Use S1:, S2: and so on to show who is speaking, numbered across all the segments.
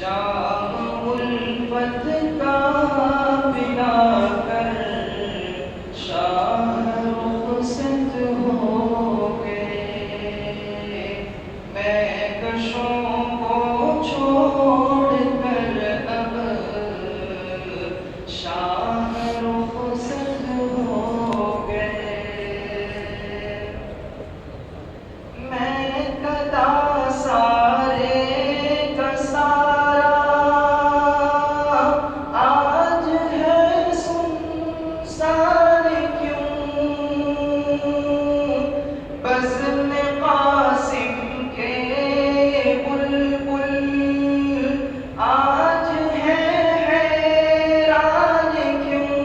S1: جام الفت کا پلا کر شاہ رخصت ہو گئے، میں کشوں کو چھوڑ کر اب شاہ رخصت ہو گئے، میں کدا سارے کا سارا آج ہے سنسار کیوں، بزم قاسم کے بلبل آج ہے حیران کیوں،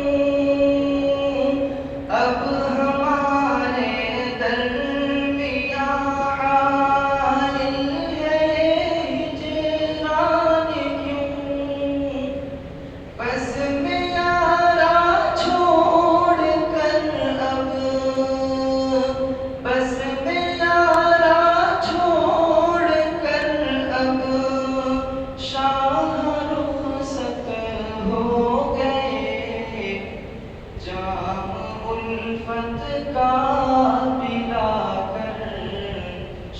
S1: اب ہمارے درمیاں حائل ہے ہجران کیوں، بس میارا چھوڑ کر اب، بس میارا چھوڑ کر اب شاہ رخصت ہو گئے، جام الفت کا پلا کر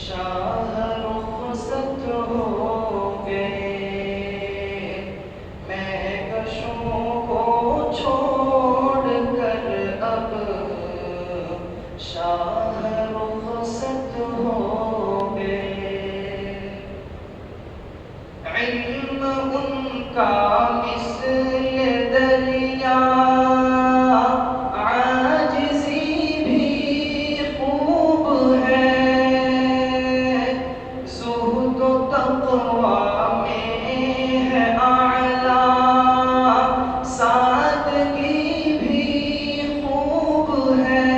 S1: شاہ رخصت ہو گئے، میں کشوں کو چھوڑ کر اب شاہ رخصت ہو گئے، علم ان کا مثل دریا، عاجزی بھی خوب ہے، زہد و تقویٰ میں ہے اعلیٰ، سادگی بھی خوب ہے،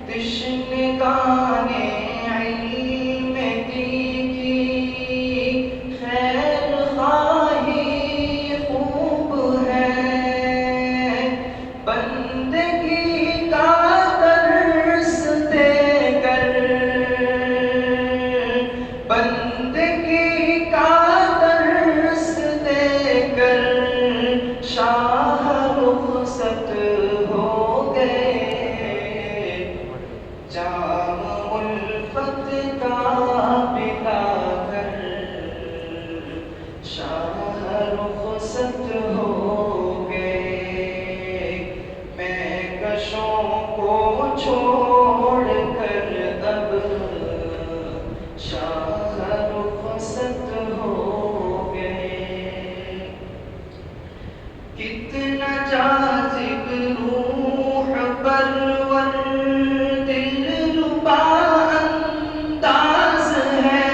S1: تشنگان علم کی خیر خواہی خوب ہے، بندگی کا درس دے کر، بندگی کا درس دے کر شاہ رخصت ہو گئے، جام الفت کا پلا کر شاہ رخصت ہو گئے، میں کشوں کو چھوڑ کر اب شاہ رخصت ہو گئے، کتنا جاذب روح پرور دلربا انداز ہے،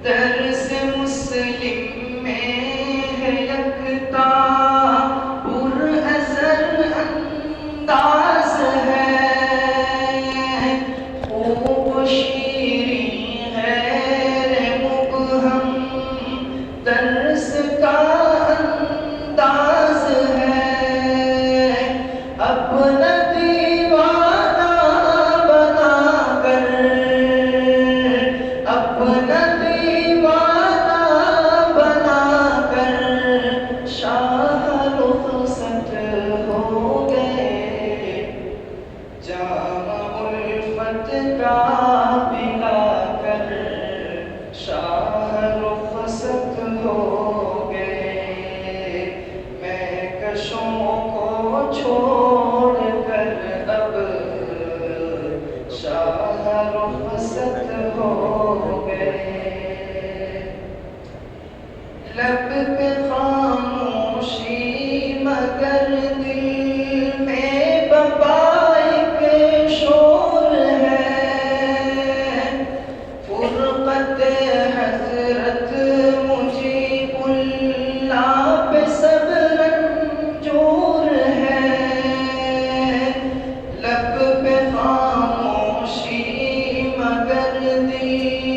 S1: درس مسلم میں ہے یکتا پر اثر انداز ہے، خوب شیریں غیر مبہم درس کا انداز ہے، اپنا دیوانہ بنا کر، اپنا دیوانہ بنا کر شاہ رخصت ہو گئے، جام الفت کا پلا کر شاہ رخصت ہو گئے، میں کشوں کو چھوڑ کر اب شاہ رخصت ہو گئے، لب پہ خاموشی مگر دل میں بپائی کے شور ہے، فرقت حضرت مجیب اللہ پہ سب رنجور ہے، لب پہ خاموشی مگر دل